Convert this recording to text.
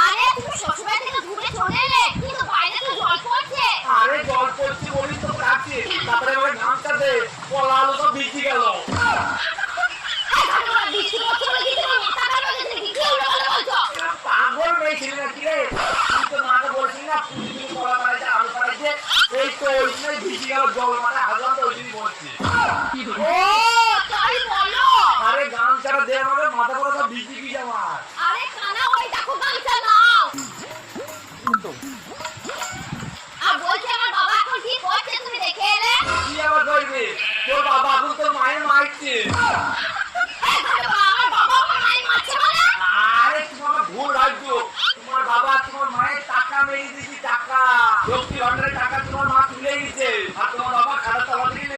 আরে তুমি শ্বশুরবাড়ি থেকে ঘুরে চলে এলে, কিন্তু বাইরে তো জল পড়ছে। আরে জল পড়ছে বলি তো রাখছি, তারপরে আমার গামছা দে, কলা আলু সব ভিজে গেল। পাগল মেয়ে ছিল নাকি রে? তুই তো মাকে বলছিস না প্রতিদিন কলা পাড়াইছে আলু পাড়াইছে, এই তো ওই সময় ভিজে গেল জল, মাথায় হাজলাম তো ওই দিনই বলছি। ও তাই বলো। আরে গামছাটা দে আমাকে, মাথা পড়া সব ভিজে গিয়ে আমার। আরে কানা ওই দেখো গামছা নাও। আর বলছি আমার বাবা এখন কি করছে তুমি দেখে এলে? কি আবার করবে? তোর বাবা এখন তোর মায়ের মারছে। আমার বাবা আমার মায়ের মারছে মানে? আরে তোমার ভুল রাখছো, তোমার বাবা তোমার মায়ের টাকা মেরে দিয়েছি, টাকা লক্ষ্মী ভান্ডারে